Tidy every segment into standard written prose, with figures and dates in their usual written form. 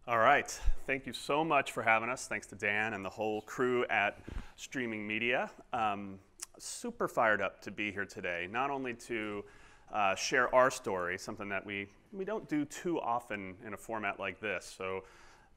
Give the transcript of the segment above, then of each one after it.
All right, thank you so much for having us. Thanks to Dan and the whole crew at Streaming Media. Super fired up to be here today, not only to share our story, something that we don't do too often in a format like this, so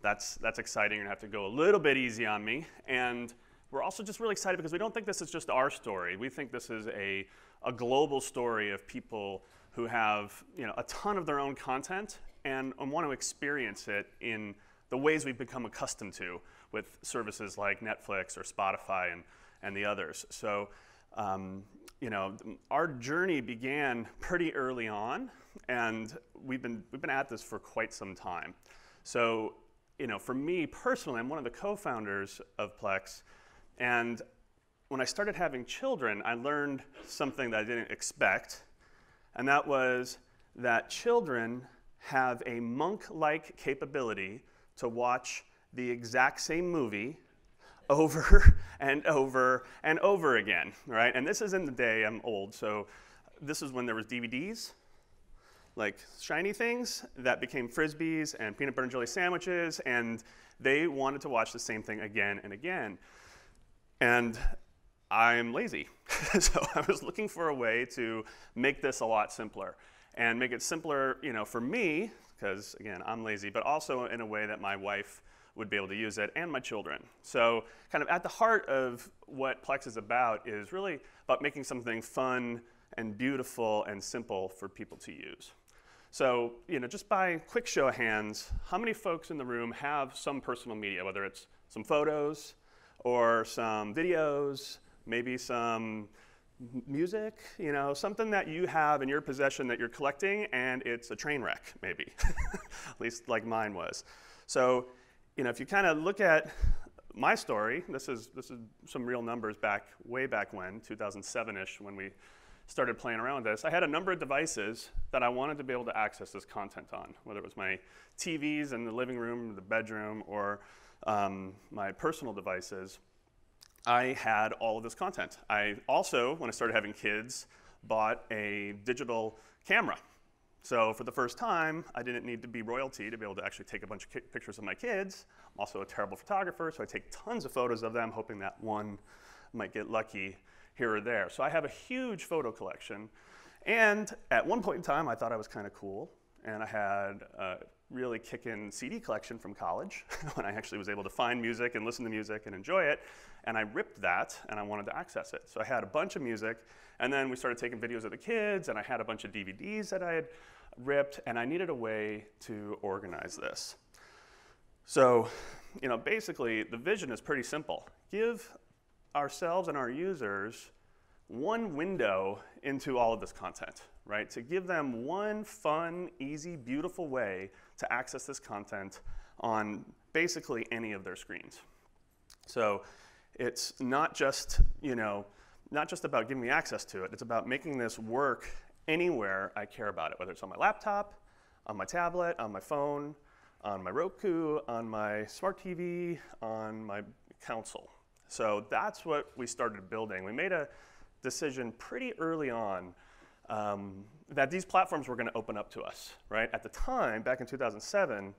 that's exciting. You're gonna have to go a little bit easy on me. And we're also just really excited because we don't think this is just our story. We think this is a global story of people who have a ton of their own content and want to experience it in the ways we've become accustomed to with services like Netflix or Spotify and the others. So, our journey began pretty early on, and we've been at this for quite some time. So, for me personally, I'm one of the co-founders of Plex, and when I started having children, I learned something that I didn't expect, and that was that children have a monk-like capability to watch the exact same movie over and over and over again, right? And this is in the day, I'm old, so this is when there was DVDs, like shiny things that became Frisbees and peanut butter and jelly sandwiches, and they wanted to watch the same thing again and again. And I'm lazy, so I was looking for a way to make this a lot simpler. And make it simpler, for me, because again, I'm lazy, but also in a way that my wife would be able to use it, and my children. So kind of at the heart of what Plex is about is really about making something fun and beautiful and simple for people to use. So, just by quick show of hands, how many folks in the room have some personal media, whether it's some photos or some videos, maybe some music, something that you have in your possession that you're collecting, and it's a train wreck, maybe, at least like mine was. So, if you kind of look at my story, this is some real numbers way back when, 2007-ish, when we started playing around with this. I had a number of devices that I wanted to be able to access this content on, whether it was my TVs in the living room, the bedroom, or my personal devices. I had all of this content. I also, when I started having kids, bought a digital camera. So for the first time, I didn't need to be royalty to be able to actually take a bunch of pictures of my kids. I'm also a terrible photographer, so I take tons of photos of them, hoping that one might get lucky here or there. So I have a huge photo collection. And at one point in time, I thought I was kind of cool. And I had a really kickin' CD collection from college when I actually was able to find music and listen to music and enjoy it. And I ripped that, and I wanted to access it. So I had a bunch of music, and then we started taking videos of the kids, and I had a bunch of DVDs that I had ripped, and I needed a way to organize this. So, basically, the vision is pretty simple. Give ourselves and our users one window into all of this content, right? To give them one fun, easy, beautiful way to access this content on basically any of their screens. So it's not just, not just about giving me access to it. It's about making this work anywhere I care about it, whether it's on my laptop, on my tablet, on my phone, on my Roku, on my smart TV, on my console. So that's what we started building. We made a decision pretty early on that these platforms were going to open up to us, right? At the time, back in 2007,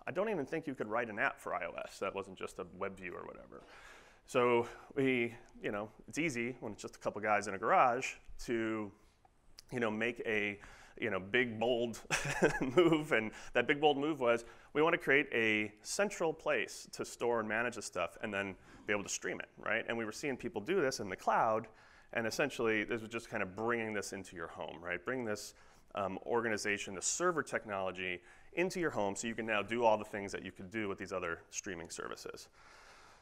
I don't even think you could write an app for iOS that wasn't just a web view or whatever. So it's easy when it's just a couple guys in a garage to, make a, big, bold move. And that big, bold move was we want to create a central place to store and manage this stuff and then be able to stream it, right? And we were seeing people do this in the cloud. And essentially, this was just kind of bringing this into your home, right? Bring this organization, the server technology into your home so you can now do all the things that you could do with these other streaming services.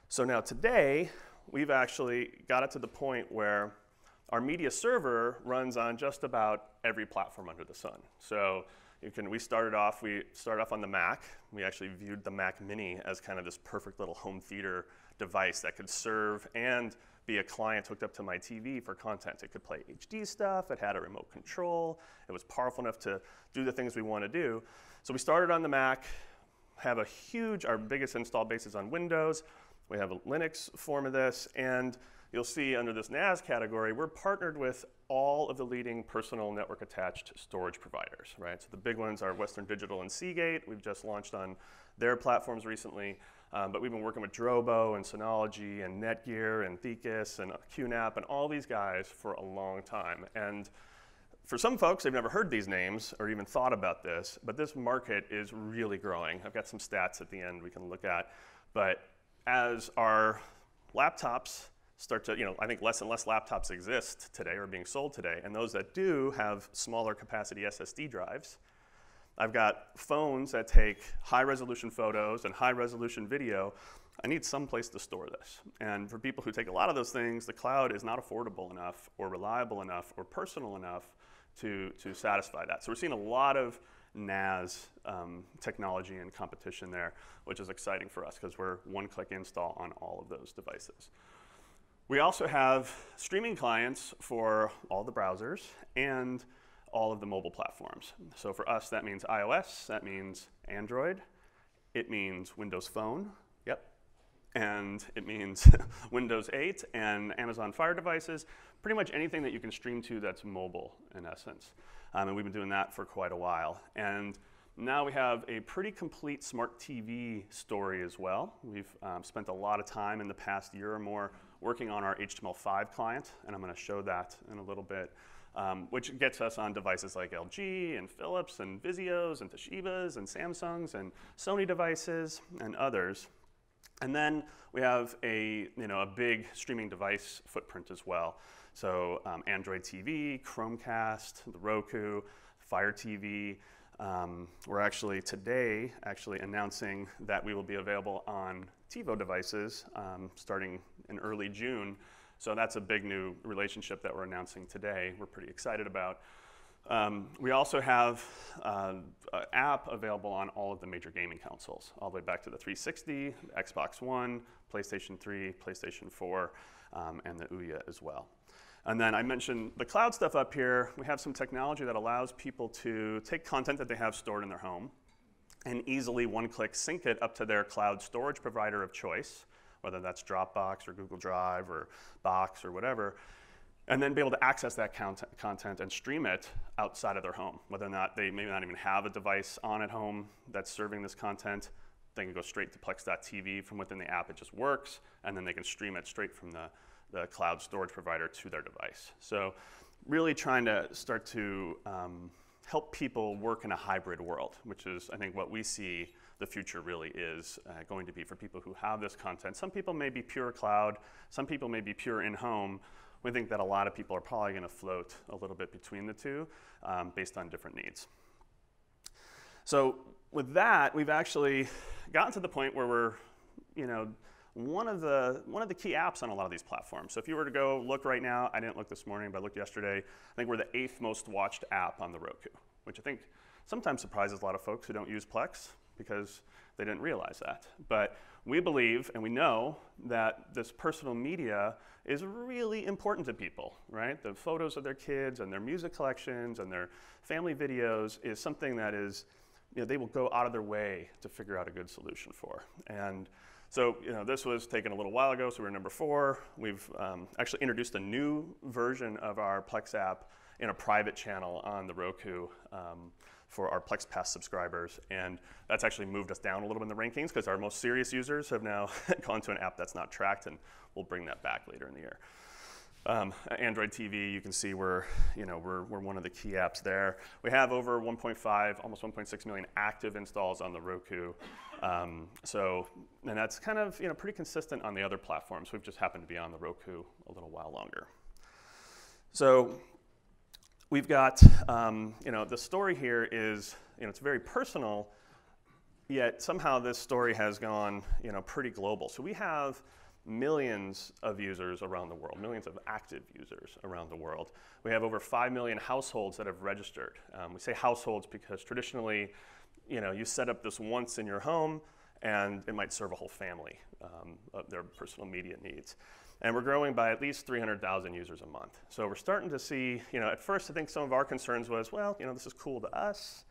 So now today, we've actually got it to the point where our media server runs on just about every platform under the sun. So we started off on the Mac. We actually viewed the Mac Mini as kind of this perfect little home theater device that could serve and be a client hooked up to my TV for content. It could play HD stuff, it had a remote control, it was powerful enough to do the things we want to do. So we started on the Mac, have our biggest install base is on Windows. We have a Linux form of this, and you'll see under this NAS category, we're partnered with all of the leading personal network attached storage providers, right? So the big ones are Western Digital and Seagate. We've just launched on their platforms recently, but we've been working with Drobo and Synology and Netgear and Thecus and QNAP and all these guys for a long time. And for some folks, they've never heard these names or even thought about this, but this market is really growing. I've got some stats at the end we can look at, but as our laptops start to, I think less and less laptops exist today or being sold today, and those that do have smaller capacity SSD drives. I've got phones that take high resolution photos and high resolution video. I need some place to store this. And for people who take a lot of those things, the cloud is not affordable enough or reliable enough or personal enough to satisfy that. So we're seeing a lot of NAS technology and competition there, which is exciting for us because we're one-click install on all of those devices. We also have streaming clients for all the browsers and all of the mobile platforms. So for us, that means iOS, that means Android, it means Windows Phone, yep, and it means Windows 8 and Amazon Fire devices, pretty much anything that you can stream to that's mobile in essence. And we've been doing that for quite a while. And now we have a pretty complete smart TV story as well. We've spent a lot of time in the past year or more working on our HTML5 client, and I'm going to show that in a little bit, which gets us on devices like LG and Philips and Vizios and Toshibas and Samsungs and Sony devices and others. And then we have a big streaming device footprint as well. So Android TV, Chromecast, the Roku, Fire TV. We're actually today announcing that we will be available on TiVo devices starting in early June. So that's a big new relationship that we're announcing today. We're pretty excited about. We also have an app available on all of the major gaming consoles, all the way back to the 360, Xbox One, PlayStation 3, PlayStation 4, and the Ouya as well. And then I mentioned the cloud stuff up here. We have some technology that allows people to take content that they have stored in their home and easily one-click sync it up to their cloud storage provider of choice, whether that's Dropbox or Google Drive or Box or whatever, and then be able to access that content and stream it outside of their home. Whether or not they may not even have a device on at home that's serving this content, they can go straight to Plex.tv from within the app. It just works, and then they can stream it straight from the cloud storage provider to their device. So really trying to start to help people work in a hybrid world, which is, I think, what we see the future really is going to be for people who have this content. Some people may be pure cloud, some people may be pure in-home. We think that a lot of people are probably going to float a little bit between the two based on different needs. So with that, we've actually gotten to the point where we're, one of the key apps on a lot of these platforms. So if you were to go look right now, I didn't look this morning, but I looked yesterday, I think we're the 8th most watched app on the Roku, which I think sometimes surprises a lot of folks who don't use Plex because they didn't realize that. But we believe and we know that this personal media is really important to people, right? The photos of their kids and their music collections and their family videos is something that is, they will go out of their way to figure out a good solution for. And so this was taken a little while ago, so we're number 4. We've actually introduced a new version of our Plex app in a private channel on the Roku for our Plex Pass subscribers, and that's actually moved us down a little bit in the rankings because our most serious users have now gone to an app that's not tracked, and we'll bring that back later in the year. Android TV, you can see we're one of the key apps there. We have over 1.5, almost 1.6 million active installs on the Roku. And that's kind of pretty consistent on the other platforms. We've just happened to be on the Roku a little while longer. So we've got, the story here is, it's very personal, yet somehow this story has gone, pretty global. So we have millions of users around the world, millions of active users around the world. We have over 5 million households that have registered. We say households because traditionally, you set up this once in your home and it might serve a whole family of their personal media needs. And we're growing by at least 300,000 users a month. So we're starting to see, at first I think some of our concerns was, well, this is cool to us.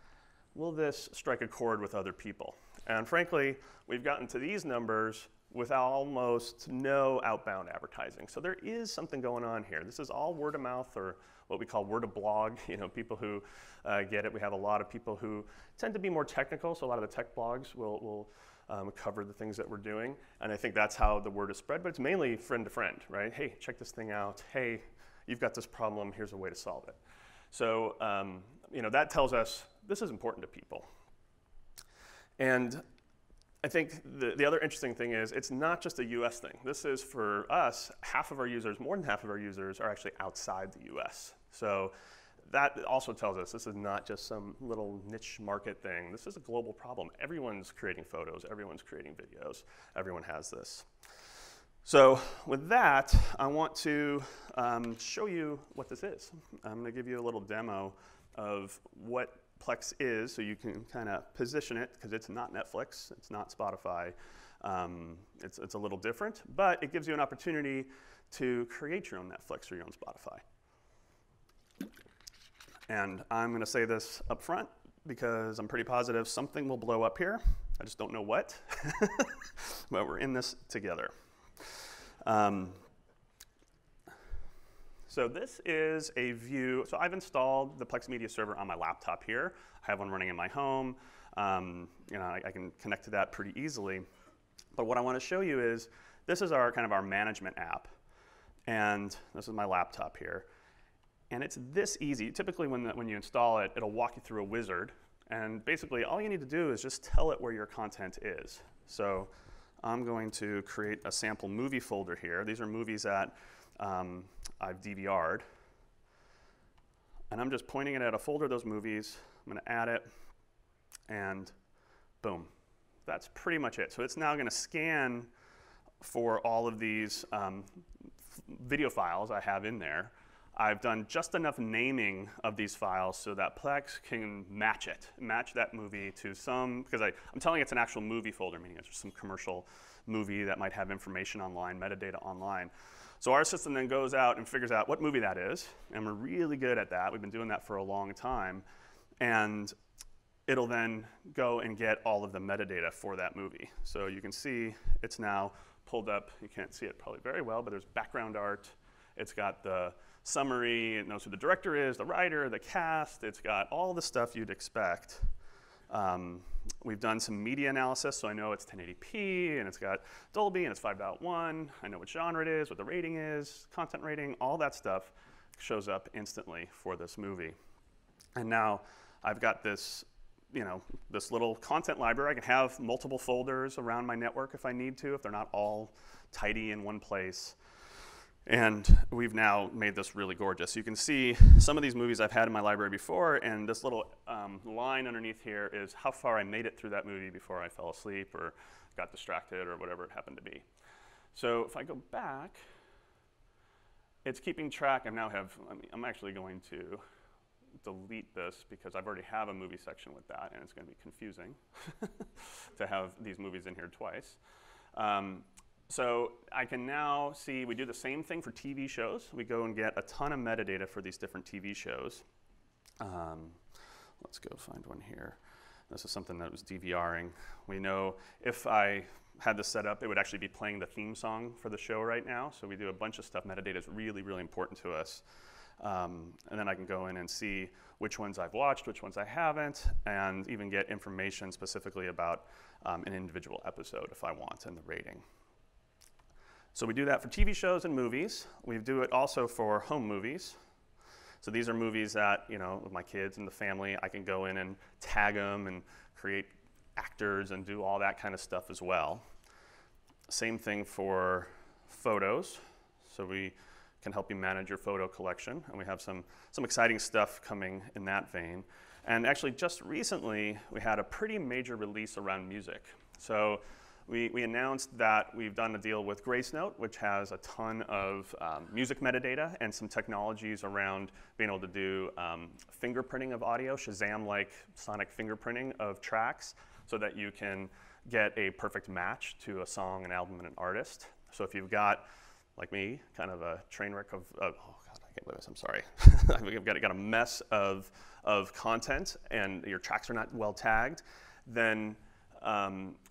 Will this strike a chord with other people? And frankly, we've gotten to these numbers with almost no outbound advertising. So there is something going on here. This is all word of mouth, or what we call word of blog, people who get it. We have a lot of people who tend to be more technical, so a lot of the tech blogs will cover the things that we're doing. And I think that's how the word is spread, but it's mainly friend to friend, right? Hey, check this thing out. Hey, you've got this problem, here's a way to solve it. So that tells us this is important to people. And I think the other interesting thing is it's not just a US thing. This is, for us, half of our users, more than half of our users are actually outside the US. So that also tells us this is not just some little niche market thing. This is a global problem. Everyone's creating photos, everyone's creating videos, everyone has this. So with that, I want to show you what this is. I'm going to give you a little demo of what Plex is, so you can kind of position it, because it's not Netflix, it's not Spotify. It's a little different, but it gives you an opportunity to create your own Netflix or your own Spotify. And I'm going to say this up front because I'm pretty positive something will blow up here. I just don't know what, but we're in this together. So this is a view. So I've installed the Plex Media Server on my laptop here. I have one running in my home. I can connect to that pretty easily. But what I want to show you is this is our kind of our management app, and this is my laptop here. And it's this easy. Typically, when you install it, it'll walk you through a wizard, and basically all you need to do is just tell it where your content is. So I'm going to create a sample movie folder here. These are movies that I've DVR'd. And I'm just pointing it at a folder of those movies. I'm going to add it, and boom. That's pretty much it. So it's now going to scan for all of these video files I have in there. I've done just enough naming of these files so that Plex can match that movie to some, because I'm telling it's an actual movie folder, meaning it's just some commercial movie that might have information online, metadata online. So our system then goes out and figures out what movie that is, and we're really good at that. We've been doing that for a long time, and it'll then go and get all of the metadata for that movie. So you can see it's now pulled up. You can't see it probably very well, but there's background art. It's got the summary. It knows who the director is, the writer, the cast. It's got all the stuff you'd expect. We've done some media analysis, so I know it's 1080p, and it's got Dolby, and it's 5.1. I know what genre it is, what the rating is, content rating, all that stuff shows up instantly for this movie. And now I've got this, this little content library. I can have multiple folders around my network if I need to, if they're not all tidy in one place. And we've now made this really gorgeous. You can see some of these movies I've had in my library before, and this little line underneath here is how far I made it through that movie before I fell asleep or got distracted or whatever it happened to be. So if I go back, it's keeping track. I'm actually going to delete this because I've already have a movie section with that, and it's going to be confusing to have these movies in here twice. So I can now see we do the same thing for TV shows. We go and get a ton of metadata for these different TV shows. Let's go find one here. This is something that was DVRing. We know if I had this set up, it would actually be playing the theme song for the show right now. So we do a bunch of stuff. Metadata is really, really important to us. And then I can go in and see which ones I've watched, which ones I haven't, and even get information specifically about an individual episode if I want, and the rating. So we do that for TV shows and movies. We do it also for home movies. So these are movies that, with my kids and the family, I can go in and tag them and create actors and do all that kind of stuff as well. Same thing for photos. So we can help you manage your photo collection, and we have some exciting stuff coming in that vein. And actually, just recently, we had a pretty major release around music. So we announced that we've done a deal with Keynote, which has a ton of music metadata and some technologies around being able to do fingerprinting of audio, Shazam-like sonic fingerprinting of tracks, so that you can get a perfect match to a song, an album, and an artist. So if you've got, like me, kind of a train wreck of oh God, I can't believe this, I'm sorry. I've got a mess of content, and your tracks are not well tagged, then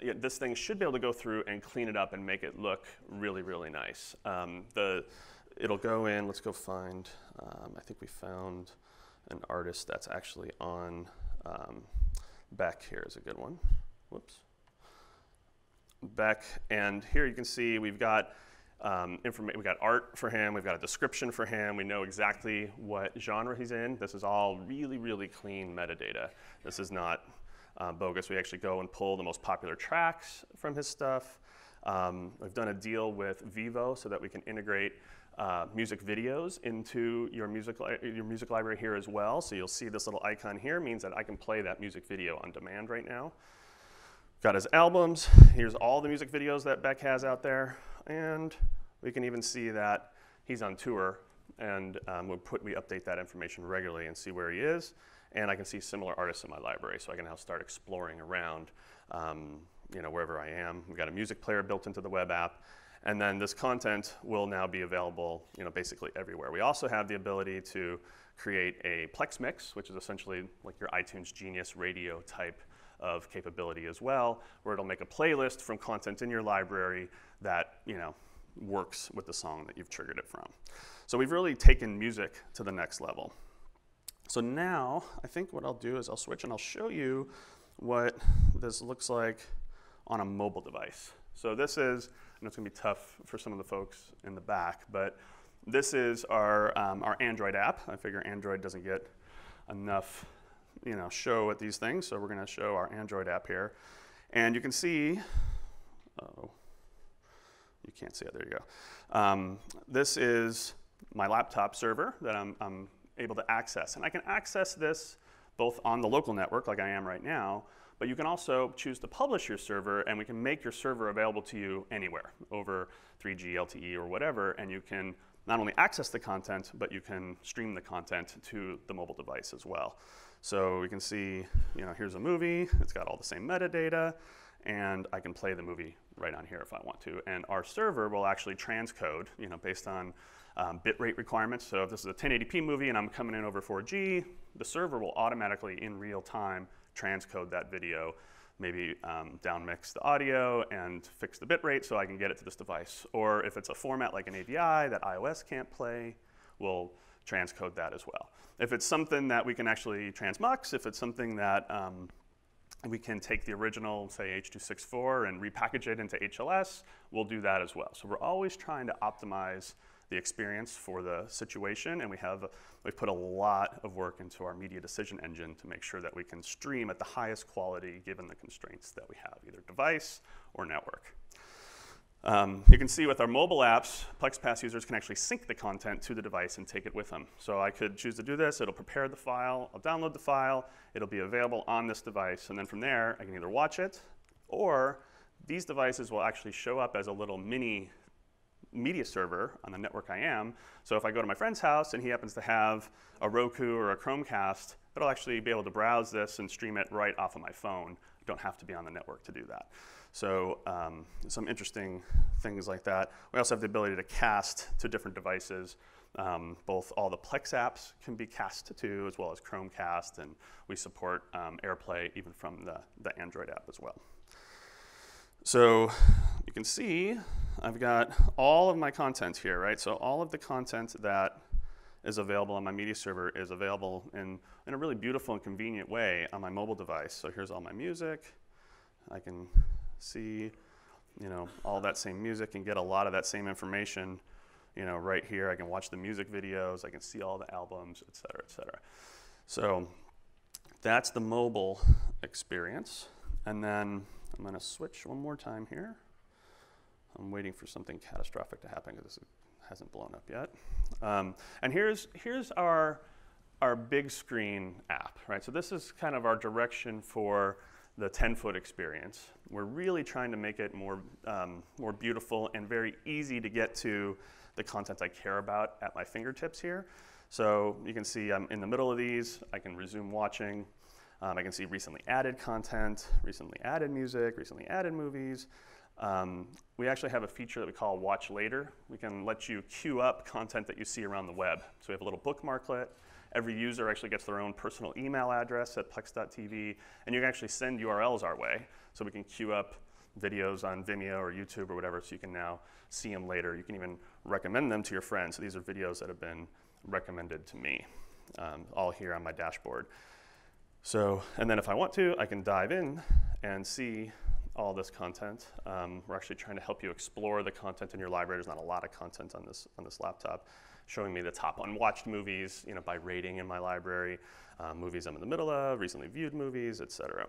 this thing should be able to go through and clean it up and make it look really, really nice. It'll go in, let's go find, I think we found an artist that's actually on Beck. Here is a good one. Whoops. Beck, and here you can see we've got we've got art for him, we've got a description for him, we know exactly what genre he's in. This is all really, really clean metadata. This is not bogus. We actually go and pull the most popular tracks from his stuff. We've done a deal with Vivo so that we can integrate music videos into your music library here as well. So you'll see this little icon here means that I can play that music video on demand right now. Got his albums. Here's all the music videos that Beck has out there. And we can even see that he's on tour, and we update that information regularly and see where he is. And I can see similar artists in my library, so I can now start exploring around wherever I am. We've got a music player built into the web app, and then this content will now be available basically everywhere. We also have the ability to create a Plex mix, which is essentially like your iTunes Genius radio type of capability as well, where it'll make a playlist from content in your library that works with the song that you've triggered it from. So we've really taken music to the next level. So now I think what I'll do is I'll switch and I'll show you what this looks like on a mobile device. So this is, and it's gonna be tough for some of the folks in the back, but this is our Android app. I figure Android doesn't get enough show at these things, so we're going to show our Android app here. And you can see, you can't see it, there you go. This is my laptop server that I'm able to access. And I can access this both on the local network, like I am right now, but you can also choose to publish your server, and we can make your server available to you anywhere, over 3G, LTE, or whatever, and you can not only access the content, but you can stream the content to the mobile device as well. So we can see, here's a movie, it's got all the same metadata, and I can play the movie right on here if I want to. And our server will actually transcode, based on bitrate requirements. So if this is a 1080p movie and I'm coming in over 4G, the server will automatically, in real time, transcode that video, maybe downmix the audio and fix the bitrate so I can get it to this device. Or if it's a format like an AVI that iOS can't play, we'll transcode that as well. If it's something that we can actually transmux, if it's something that we can take the original, say H.264, and repackage it into HLS, we'll do that as well. So we're always trying to optimize the experience for the situation, and we've put a lot of work into our media decision engine to make sure that we can stream at the highest quality given the constraints that we have, either device or network. You can see with our mobile apps, PlexPass users can actually sync the content to the device and take it with them. So I could choose to do this, it'll prepare the file, I'll download the file, it'll be available on this device, and then from there I can either watch it, or these devices will actually show up as a little mini media server on the network I am. So if I go to my friend's house and he happens to have a Roku or a Chromecast, it'll actually be able to browse this and stream it right off of my phone. I don't have to be on the network to do that. So some interesting things like that. We also have the ability to cast to different devices. Both all the Plex apps can be cast to, as well as Chromecast, and we support AirPlay even from the Android app as well. So you can see I've got all of my content here, right? So all of the content that is available on my media server is available in a really beautiful and convenient way on my mobile device. So here's all my music. I can see, all that same music and get a lot of that same information, right here. I can watch the music videos. I can see all the albums, et cetera, et cetera. So that's the mobile experience. And then I'm going to switch one more time here. I'm waiting for something catastrophic to happen because this hasn't blown up yet. And here's our big screen app, right? So this is kind of our direction for the 10-foot experience. We're really trying to make it more beautiful and very easy to get to the content I care about at my fingertips here. So you can see I'm in the middle of these. I can resume watching. I can see recently added content, recently added music, recently added movies. We actually have a feature that we call Watch Later. We can let you queue up content that you see around the web. So we have a little bookmarklet, Every user actually gets their own personal email address at plex.tv, and you can actually send URLs our way, so we can queue up videos on Vimeo or YouTube or whatever, so you can now see them later. You can even recommend them to your friends. So these are videos that have been recommended to me, all here on my dashboard. So, and then if I want to, I can dive in and see all this content. We're actually trying to help you explore the content in your library. There's not a lot of content on this laptop, showing me the top unwatched movies, by rating in my library, movies I'm in the middle of, recently viewed movies, etc.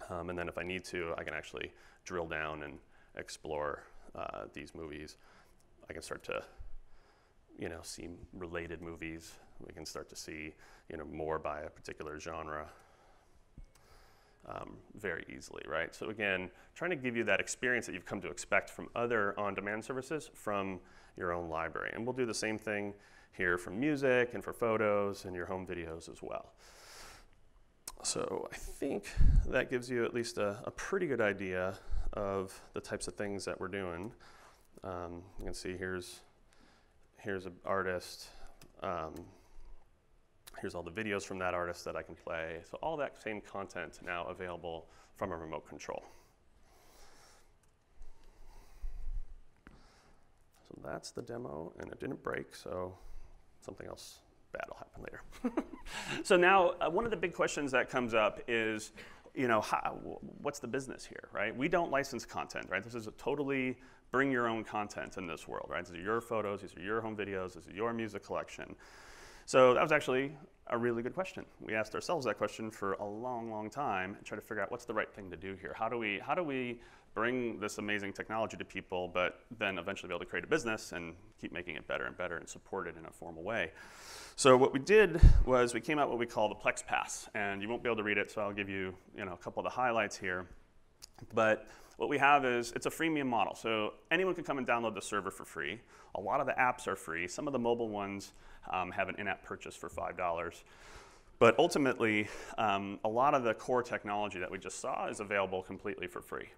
And then if I need to, I can actually drill down and explore these movies. I can start to, see related movies. We can start to see, more by a particular genre very easily, right? So again, trying to give you that experience that you've come to expect from other on-demand services from your own library. And we'll do the same thing here for music and for photos and your home videos as well. So I think that gives you at least a pretty good idea of the types of things that we're doing. You can see here's an artist. Here's all the videos from that artist that I can play. So all that same content now available from a remote control. So that's the demo, and it didn't break, so something else bad will happen later. So now, one of the big questions that comes up is, what's the business here, right? We don't license content, right? This is a totally bring your own content in this world, right? These are your photos, these are your home videos, this is your music collection. So that was actually a really good question. We asked ourselves that question for a long, long time and try to figure out what's the right thing to do here. How do we bring this amazing technology to people, but then eventually be able to create a business and keep making it better and better and support it in a formal way? So what we did was we came out with what we call the Plex Pass, and you won't be able to read it, so I'll give you, a couple of the highlights here. But what we have is, it's a freemium model. So anyone can come and download the server for free. A lot of the apps are free. Some of the mobile ones have an in-app purchase for $5. But ultimately, a lot of the core technology that we just saw is available completely for free.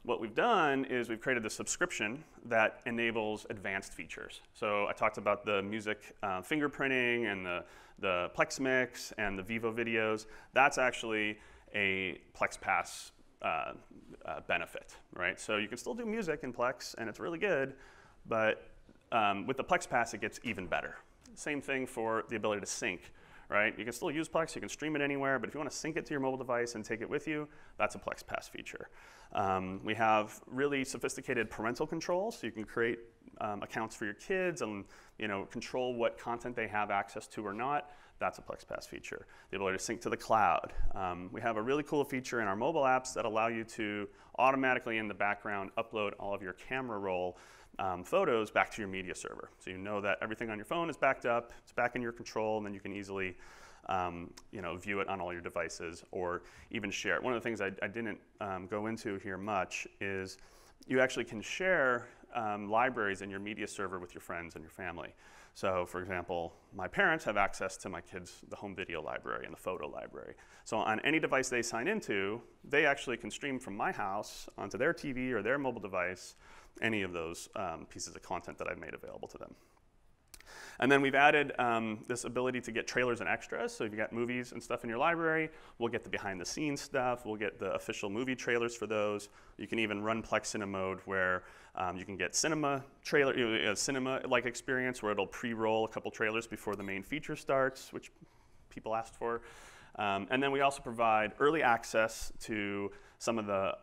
What we've done is we've created a subscription that enables advanced features. So I talked about the music fingerprinting and the Plex Mix and the Vivo videos. That's actually a Plex Pass benefit, right? So you can still do music in Plex, and it's really good, but with the Plex Pass, it gets even better. Same thing for the ability to sync, right? You can still use Plex, you can stream it anywhere, but if you want to sync it to your mobile device and take it with you, that's a Plex Pass feature. We have really sophisticated parental controls, so you can create accounts for your kids and control what content they have access to or not. That's a Plex Pass feature. The ability to sync to the cloud. We have a really cool feature in our mobile apps that allow you to automatically in the background upload all of your camera roll photos back to your media server. So you know that everything on your phone is backed up, it's back in your control, and then you can easily view it on all your devices or even share it. One of the things I didn't go into here much is you actually can share libraries in your media server with your friends and your family. So for example, my parents have access to my kids' the home video library and the photo library. So on any device they sign into, they actually can stream from my house onto their TV or their mobile device any of those pieces of content that I've made available to them. And then we've added this ability to get trailers and extras. So if you've got movies and stuff in your library, we'll get the behind the scenes stuff. We'll get the official movie trailers for those. You can even run Plex in a mode where you can get cinema cinema-like experience where it'll pre-roll a couple trailers before the main feature starts, which people asked for. And then we also provide early access to some of the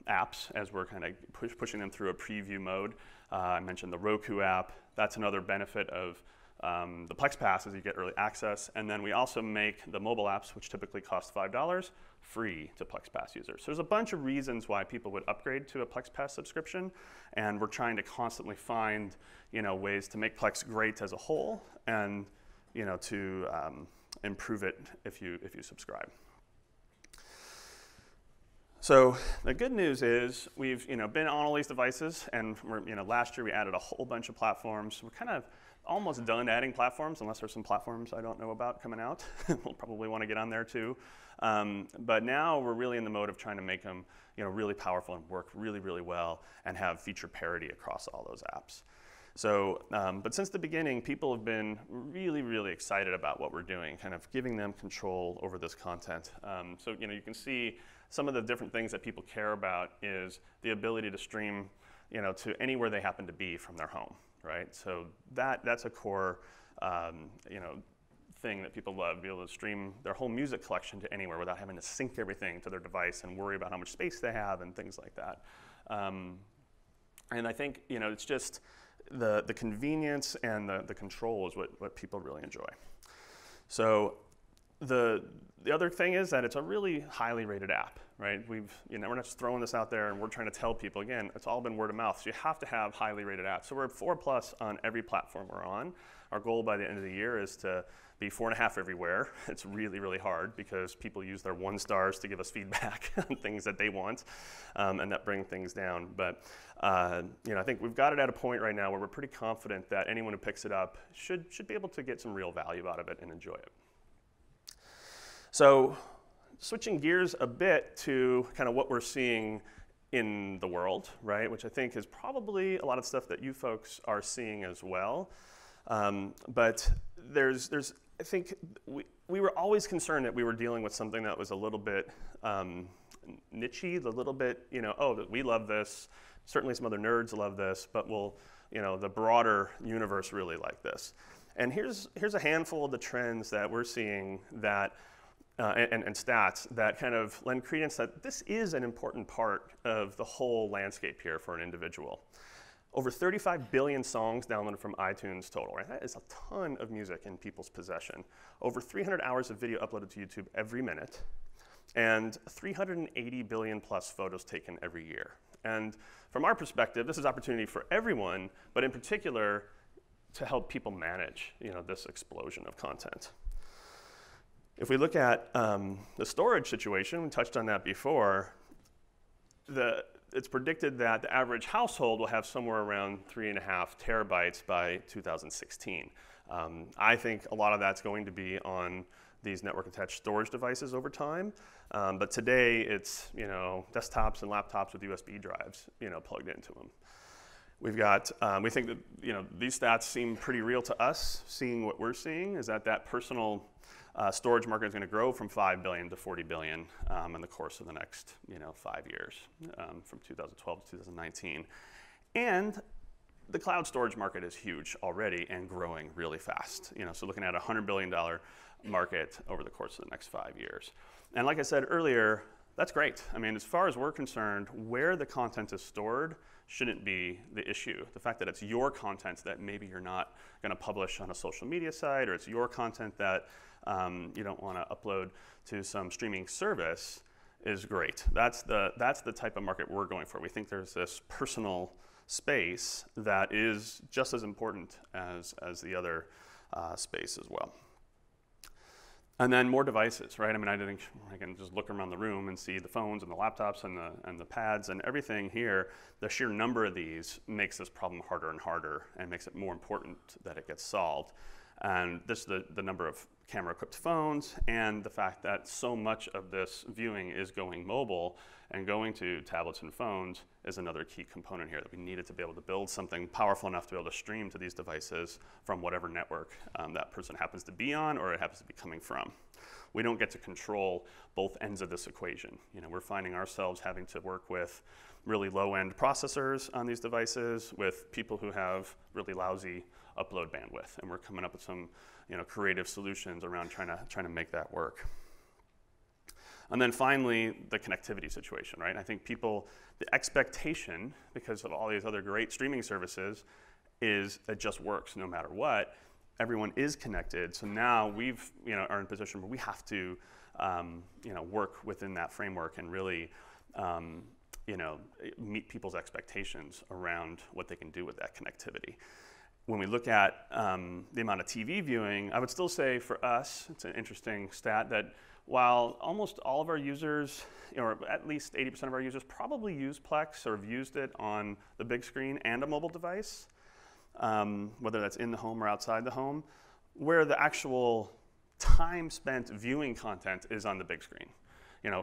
apps as we're kind of pushing them through a preview mode. I mentioned the Roku app. That's another benefit of the Plex Pass is you get early access. And then we also make the mobile apps, which typically cost $5, free to Plex Pass users. So there's a bunch of reasons why people would upgrade to a Plex Pass subscription. And we're trying to constantly find ways to make Plex great as a whole and to improve it if you subscribe. So the good news is we've been on all these devices, and last year we added a whole bunch of platforms. We're kind of almost done adding platforms, unless there's some platforms I don't know about coming out. We'll probably want to get on there too. But now we're really in the mode of trying to make them really powerful and work really, really well and have feature parity across all those apps. So, but since the beginning, people have been really, really excited about what we're doing, kind of giving them control over this content. So, you can see some of the different things that people care about is the ability to stream, to anywhere they happen to be from their home, right? So that's a core, thing that people love, be able to stream their whole music collection to anywhere without having to sync everything to their device and worry about how much space they have and things like that. And I think, it's just the convenience and the control is what people really enjoy. So the other thing is that it's a really highly rated app, right? We're not just throwing this out there and we're trying to tell people, again, it's all been word of mouth. So you have to have highly rated apps. So we're 4+ on every platform we're on. Our goal by the end of the year is to be 4.5 everywhere. It's really, really hard because people use their 1 stars to give us feedback on things that they want, and that bring things down. But I think we've got it at a point right now where we're pretty confident that anyone who picks it up should be able to get some real value out of it and enjoy it. So switching gears a bit to kind of what we're seeing in the world, right, which I think is probably a lot of stuff that you folks are seeing as well. But I think we were always concerned that we were dealing with something that was a little bit niche-y, a little bit, we love this. Certainly some other nerds love this, but the broader universe really like this. And here's a handful of the trends that we're seeing that, and stats that kind of lend credence that this is an important part of the whole landscape here for an individual. Over 35 billion songs downloaded from iTunes total, right? That is a ton of music in people's possession. Over 300 hours of video uploaded to YouTube every minute, and 380 billion plus photos taken every year. And from our perspective, this is opportunity for everyone, but in particular, to help people manage, this explosion of content. If we look at the storage situation, we touched on that before, it's predicted that the average household will have somewhere around 3.5 terabytes by 2016. I think a lot of that's going to be on these network-attached storage devices over time. But today, it's desktops and laptops with USB drives plugged into them. We've got, we think that these stats seem pretty real to us. Seeing what we're seeing is that personal storage market is going to grow from 5 billion to 40 billion in the course of the next 5 years, from 2012 to 2019. And the cloud storage market is huge already and growing really fast. So looking at a $100 billion market over the course of the next 5 years. And like I said earlier, that's great. I mean, as far as we're concerned, where the content is stored shouldn't be the issue. The fact that it's your content that maybe you're not going to publish on a social media site, or it's your content that you don't want to upload to some streaming service is great. That's the type of market we're going for. We think there's this personal space that is just as important as the other space as well. And then more devices, right? I mean, I think I can just look around the room and see the phones and the laptops and the pads and everything here. The sheer number of these makes this problem harder and harder and makes it more important that it gets solved. And this is the number of camera-equipped phones and the fact that so much of this viewing is going mobile and going to tablets and phones is another key component here, that we needed to be able to build something powerful enough to be able to stream to these devices from whatever network that person happens to be on or it happens to be coming from. We don't get to control both ends of this equation. We're finding ourselves having to work with really low-end processors on these devices with people who have really lousy upload bandwidth, and we're coming up with some creative solutions around trying to make that work. And then finally, the connectivity situation, right? I think the expectation, because of all these other great streaming services, is it just works no matter what. Everyone is connected, so now we've are in a position where we have to work within that framework and really meet people's expectations around what they can do with that connectivity. When we look at the amount of TV viewing, I would still say for us, it's an interesting stat that while almost all of our users, or at least 80% of our users, probably use Plex or have used it on the big screen and a mobile device, whether that's in the home or outside the home, where the actual time spent viewing content is on the big screen.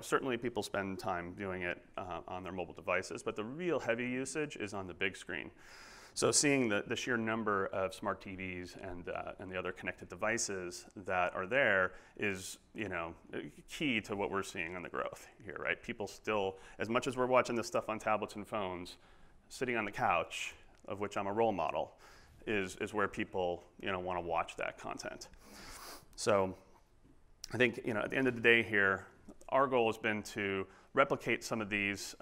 Certainly people spend time viewing it on their mobile devices, but the real heavy usage is on the big screen. So seeing the sheer number of smart TVs and the other connected devices that are there is, you know, key to what we're seeing on the growth here, right? People still, as much as we're watching this stuff on tablets and phones, sitting on the couch, of which I'm a role model, is where people, you know, want to watch that content. So I think, you know, at the end of the day here, our goal has been to replicate some of these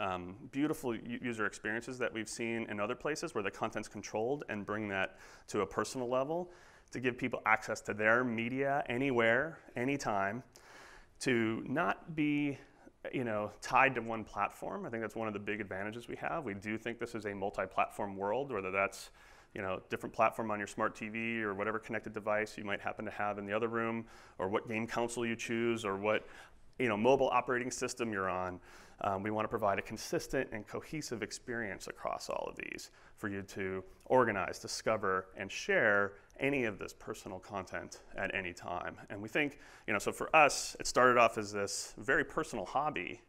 beautiful user experiences that we've seen in other places where the content's controlled and bring that to a personal level to give people access to their media anywhere, anytime, to not be, you know, tied to one platform. I think that's one of the big advantages we have. We do think this is a multi-platform world, whether that's, you know, different platform on your smart TV or whatever connected device you might happen to have in the other room, or what game console you choose, or what, you know, mobile operating system you're on. We want to provide a consistent and cohesive experience across all of these for you to organize, discover, and share any of this personal content at any time. And we think, you know, so for us, it started off as this very personal hobby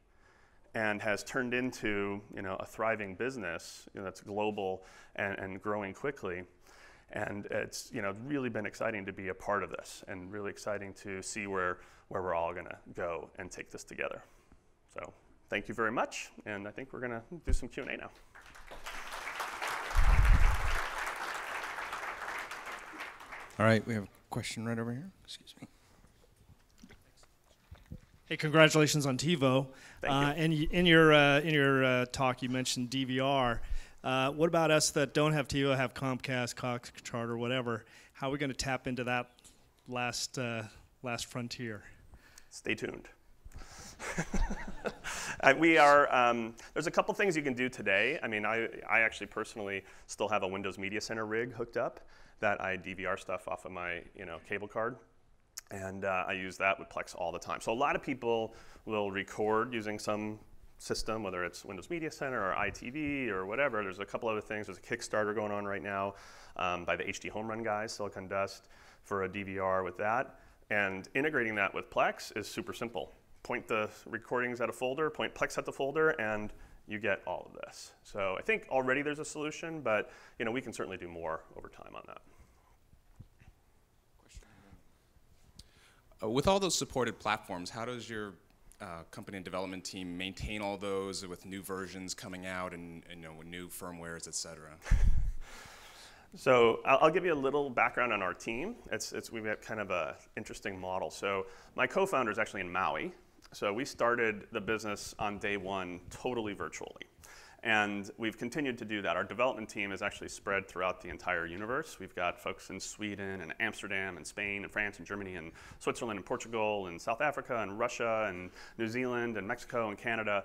and has turned into, you know, a thriving business, you know, that's global and growing quickly. And it's, you know, really been exciting to be a part of this, and really exciting to see where we're all going to go and take this together. So thank you very much, and I think we're going to do some Q&A now. All right, we have a question right over here. Excuse me. Hey, congratulations on TiVo. Thank you. And in your talk, you mentioned DVR. What about us that don't have TiVo, have Comcast, Cox, Charter, whatever? How are we going to tap into that last frontier? Stay tuned. We are, there's a couple things you can do today. I mean, I actually personally still have a Windows Media Center rig hooked up that I DVR stuff off of my, you know, cable card. And I use that with Plex all the time. So a lot of people will record using some system, whether it's Windows Media Center or iTV or whatever. There's a couple other things. There's a Kickstarter going on right now by the HD Home Run guys, Silicon Dust, for a DVR with that. And integrating that with Plex is super simple. Point the recordings at a folder, point Plex at the folder, and you get all of this. So I think already there's a solution, but, you know, we can certainly do more over time on that. With all those supported platforms, how does your company and development team maintain all those with new versions coming out and, you know, with new firmwares, et cetera? So I'll give you a little background on our team. We've got kind of an interesting model. So my co-founder is actually in Maui. So we started the business on day one totally virtually. And we've continued to do that. Our development team is actually spread throughout the entire universe. We've got folks in Sweden and Amsterdam and Spain and France and Germany and Switzerland and Portugal and South Africa and Russia and New Zealand and Mexico and Canada.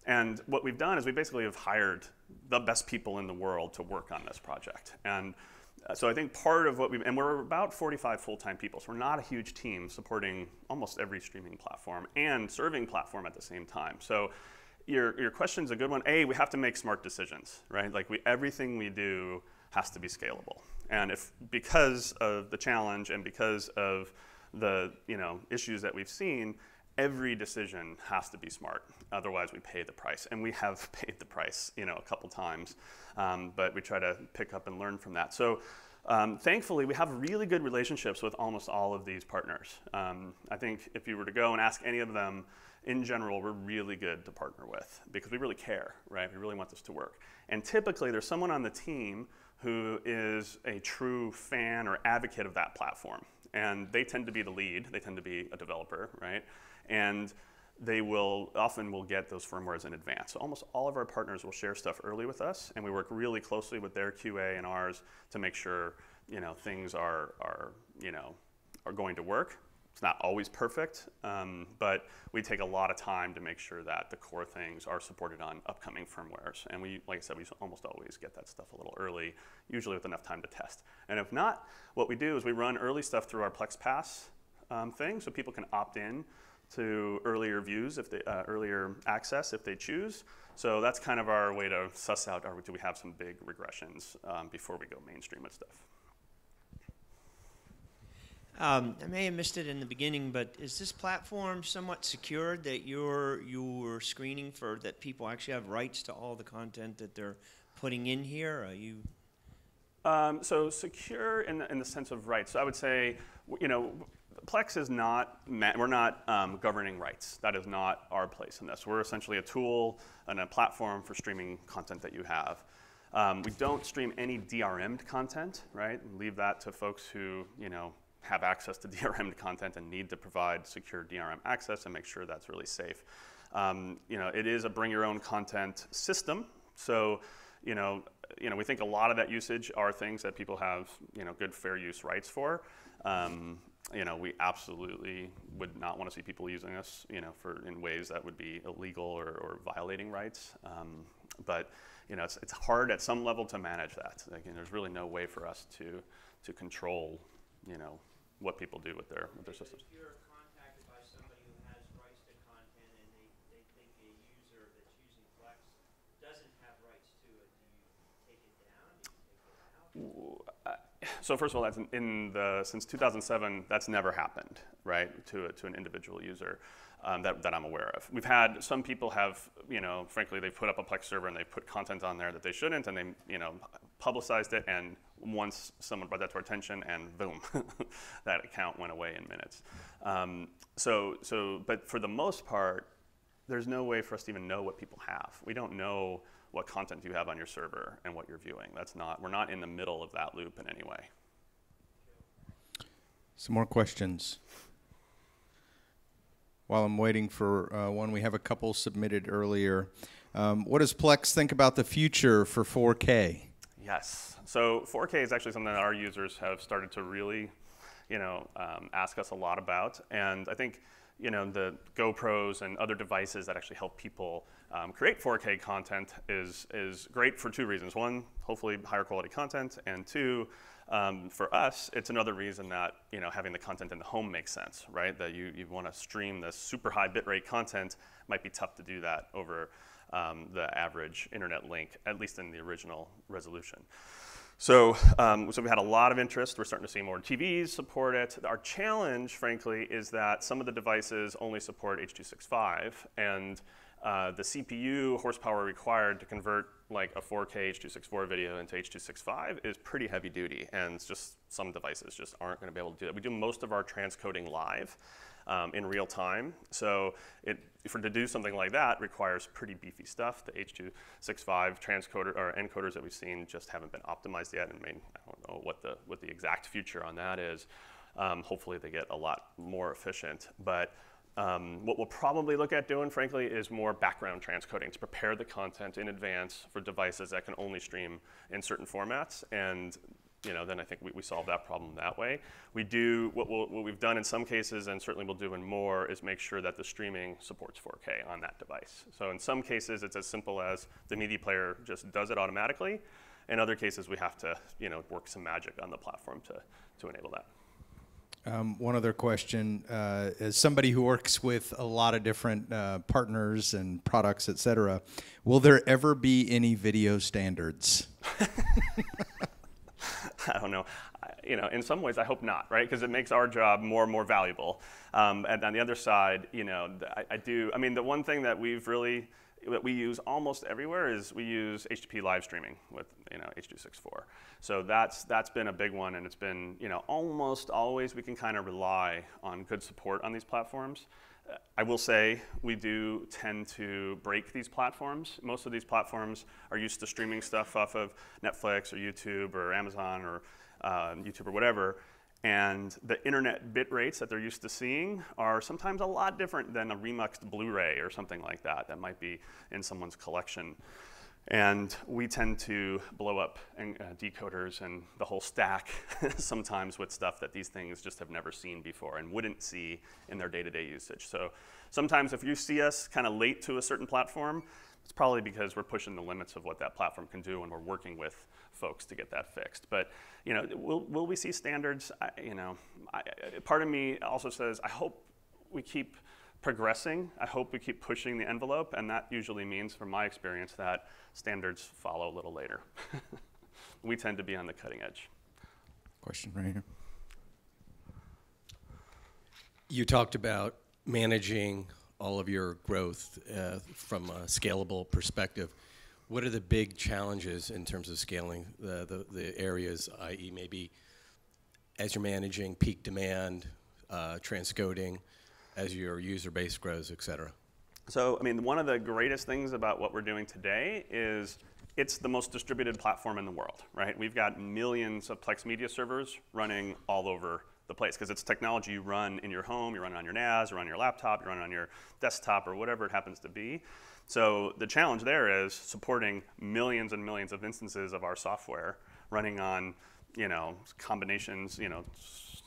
And what we've done is we basically have hired the best people in the world to work on this project. And so I think part of what and we're about 45 full-time people, so we're not a huge team supporting almost every streaming platform and serving platform at the same time. So your question's a good one. We have to make smart decisions, right? Like everything we do has to be scalable. And because of the challenge and because of the, you know, issues that we've seen, every decision has to be smart. Otherwise, we pay the price. And we have paid the price, you know, a couple times. But we try to pick up and learn from that. So thankfully, we have really good relationships with almost all of these partners. I think if you were to go and ask any of them, in general, we're really good to partner with because we really care, right? We really want this to work. And typically, there's someone on the team who is a true fan or advocate of that platform. And they tend to be the lead. They tend to be a developer, right? And they often will get those firmwares in advance. So almost all of our partners will share stuff early with us, and we work really closely with their QA and ours to make sure, you know, things are going to work. It's not always perfect, but we take a lot of time to make sure that the core things are supported on upcoming firmwares. And we, like I said, we almost always get that stuff a little early, usually with enough time to test. And if not, what we do is we run early stuff through our Plex Pass thing, so people can opt in to earlier views, earlier access if they choose. So that's kind of our way to suss out, do we have some big regressions before we go mainstream with stuff. I may have missed it in the beginning, but is this platform somewhat secured that you're screening for that people actually have rights to all the content that they're putting in here? Are you So secure in the sense of rights. So I would say, Plex is not, we're not governing rights. That is not our place in this. We're essentially a tool and a platform for streaming content that you have. We don't stream any DRM'd content, right? Leave that to folks who, have access to DRM'd content and need to provide secure DRM access and make sure that's really safe. It is a bring your own content system. So, we think a lot of that usage are things that people have, good fair use rights for. We absolutely would not want to see people using us, in ways that would be illegal or violating rights. But it's hard at some level to manage that. There's really no way for us to control, what people do with their systems. If you're contacted by somebody who has rights to content and they think a user that's using Plex doesn't have rights to it, do you take it down? Do you take it out? So first of all, since 2007, that's never happened, right, to an individual user that I'm aware of. We've had some people have, frankly, they put up a Plex server and they put content on there that they shouldn't, and they, publicized it, and once someone brought that to our attention, and boom, that account went away in minutes. But for the most part, there's no way for us to even know what people have. We don't know what content you have on your server and what you're viewing. We're not in the middle of that loop in any way. Some more questions. While I'm waiting for one, we have a couple submitted earlier. What does Plex think about the future for 4K? Yes. So 4K is actually something that our users have started to really, ask us a lot about. And I think, the GoPros and other devices that actually help people create 4K content is great for two reasons. One, hopefully higher quality content, and two, for us, it's another reason that having the content in the home makes sense, right? That you want to stream this super high bitrate content, might be tough to do that over the average internet link, at least in the original resolution. So we had a lot of interest. We're starting to see more TVs support it. Our challenge, frankly, is that some of the devices only support H.265, and the CPU horsepower required to convert like a 4K H.264 video into H.265 is pretty heavy duty, and it's just some devices just aren't going to be able to do that. We do most of our transcoding live in real time, so to do something like that requires pretty beefy stuff. The H.265 transcoder or encoders that we've seen just haven't been optimized yet, and I don't know what the exact future on that is. Hopefully they get a lot more efficient, but what we'll probably look at doing, frankly, is more background transcoding to prepare the content in advance for devices that can only stream in certain formats, and then I think we solve that problem that way. We do, what we've done in some cases, and certainly we'll do in more, is make sure that the streaming supports 4K on that device. So in some cases, it's as simple as the media player just does it automatically. In other cases, we have to work some magic on the platform to enable that. One other question, as somebody who works with a lot of different partners and products, et cetera, will there ever be any video standards? I don't know. In some ways, I hope not, right? Because it makes our job more and more valuable. And on the other side, the one thing that we use almost everywhere is we use HTTP live streaming with H.264. So that's been a big one, and it's been almost always we can kind of rely on good support on these platforms. I will say we do tend to break these platforms. Most of these platforms are used to streaming stuff off of Netflix or YouTube or Amazon or YouTube or whatever. And the internet bit rates that they're used to seeing are sometimes a lot different than a remuxed Blu-ray or something like that might be in someone's collection. And we tend to blow up decoders and the whole stack sometimes with stuff that these things just have never seen before and wouldn't see in their day-to-day usage. So sometimes if you see us kind of late to a certain platform, it's probably because we're pushing the limits of what that platform can do, and we're working with folks to get that fixed. But will we see standards? Part of me also says I hope we keep progressing. I hope we keep pushing the envelope, and that usually means, from my experience, that standards follow a little later. We tend to be on the cutting edge. Question right here. You talked about managing all of your growth from a scalable perspective. What are the big challenges in terms of scaling the areas, i.e. maybe as you're managing peak demand, transcoding, as your user base grows, et cetera? So, I mean, one of the greatest things about what we're doing today is it's the most distributed platform in the world, right? We've got millions of Plex media servers running all over the place because it's technology you run in your home, you run it on your NAS, you run it on your laptop, you run it on your desktop or whatever it happens to be. So the challenge there is supporting millions and millions of instances of our software running on, you know, combinations, you know,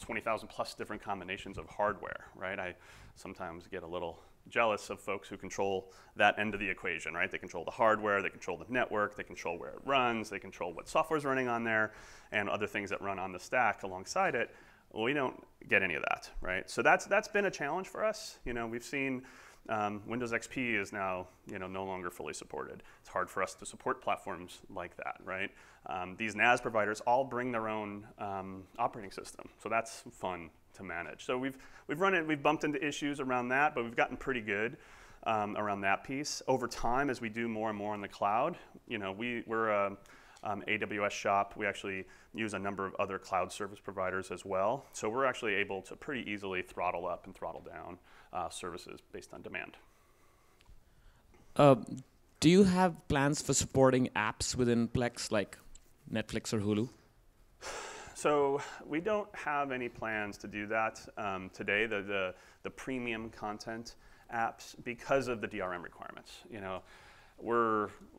20,000 plus different combinations of hardware, right? I sometimes get a little jealous of folks who control that end of the equation, right? They control the hardware, they control the network, they control where it runs, they control what software is running on there, and other things that run on the stack alongside it. Well, we don't get any of that, right? So that's been a challenge for us. You know, we've seen Windows XP is now, you know, no longer fully supported. It's hard for us to support platforms like that, right? These NAS providers all bring their own operating system, so that's fun to manage. So we've bumped into issues around that, but we've gotten pretty good around that piece. Over time, as we do more and more in the cloud, you know, we're a AWS shop. We actually use a number of other cloud service providers as well. So we're actually able to pretty easily throttle up and throttle down services based on demand. Do you have plans for supporting apps within Plex like Netflix or Hulu? So we don't have any plans to do that today, the premium content apps, because of the DRM requirements. You know,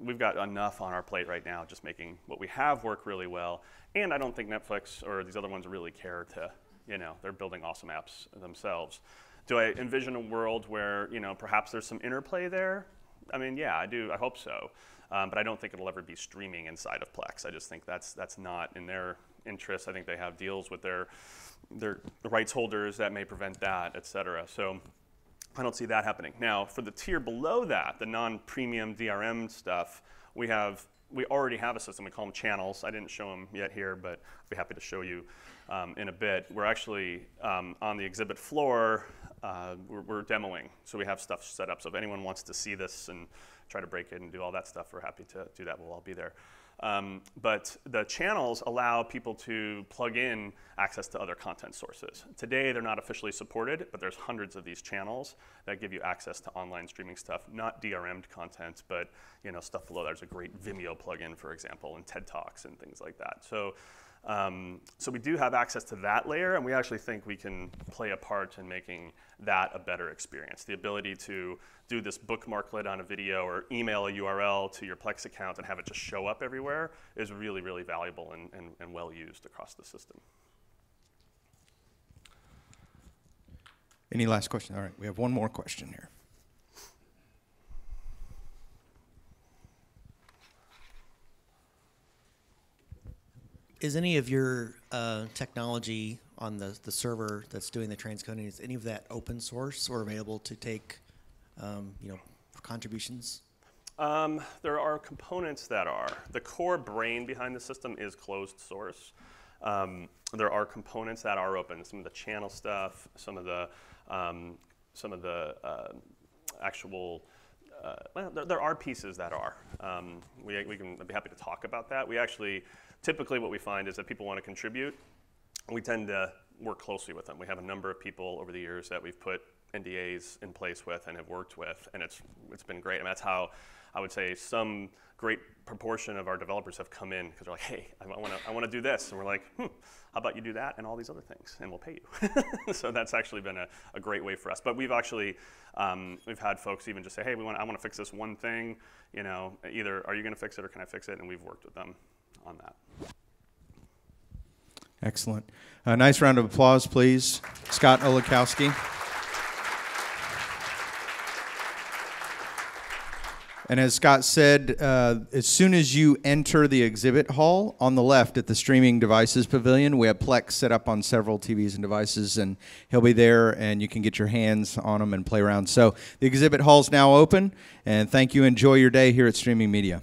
we've got enough on our plate right now just making what we have work really well, and I don't think Netflix or these other ones really care to, you know, they're building awesome apps themselves. Do I envision a world where, you know, perhaps there's some interplay there? I mean, yeah, I do, I hope so, but I don't think it'll ever be streaming inside of Plex. I just think that's not in their interest. I think they have deals with their rights holders that may prevent that, et cetera. So I don't see that happening. Now, for the tier below that, the non-premium DRM stuff, we already have a system. We call them channels. I didn't show them yet here, but I'd be happy to show you in a bit. We're actually on the exhibit floor. We're demoing, so we have stuff set up. So if anyone wants to see this and try to break it and do all that stuff, we're happy to do that. We'll all be there. But the channels allow people to plug in access to other content sources. Today, they're not officially supported, but there's hundreds of these channels that give you access to online streaming stuff, not DRM'd content, but, you know, stuff below. There's a great Vimeo plugin, for example, and TED Talks and things like that. So, so we do have access to that layer, and we actually think we can play a part in making that a better experience. The ability to do this bookmarklet on a video or email a URL to your Plex account and have it just show up everywhere is really, really valuable and well used across the system. Any last question? All right, we have one more question here. Is any of your technology on the server that's doing the transcoding, is any of that open source or available to take, you know, for contributions? There are components that are. The core brain behind the system is closed source. There are components that are open. Some of the channel stuff, some of the actual. Well, there are pieces that are. We can be happy to talk about that. We actually. Typically what we find is that people want to contribute. We tend to work closely with them. We have a number of people over the years that we've put NDAs in place with and have worked with, and it's been great. I mean, that's how I would say some great proportion of our developers have come in because they're like, hey, I want to do this. And we're like, how about you do that and all these other things, and we'll pay you. So that's actually been a great way for us. But we've actually, we've had folks even just say, hey, I want to fix this one thing. You know, either are you going to fix it or can I fix it? And we've worked with them on that. Excellent. A nice round of applause, please. Scott Olechowski. And as Scott said, as soon as you enter the exhibit hall on the left at the Streaming Devices Pavilion, we have Plex set up on several TVs and devices, and he'll be there, and you can get your hands on them and play around. So the exhibit hall's now open, and thank you. Enjoy your day here at Streaming Media.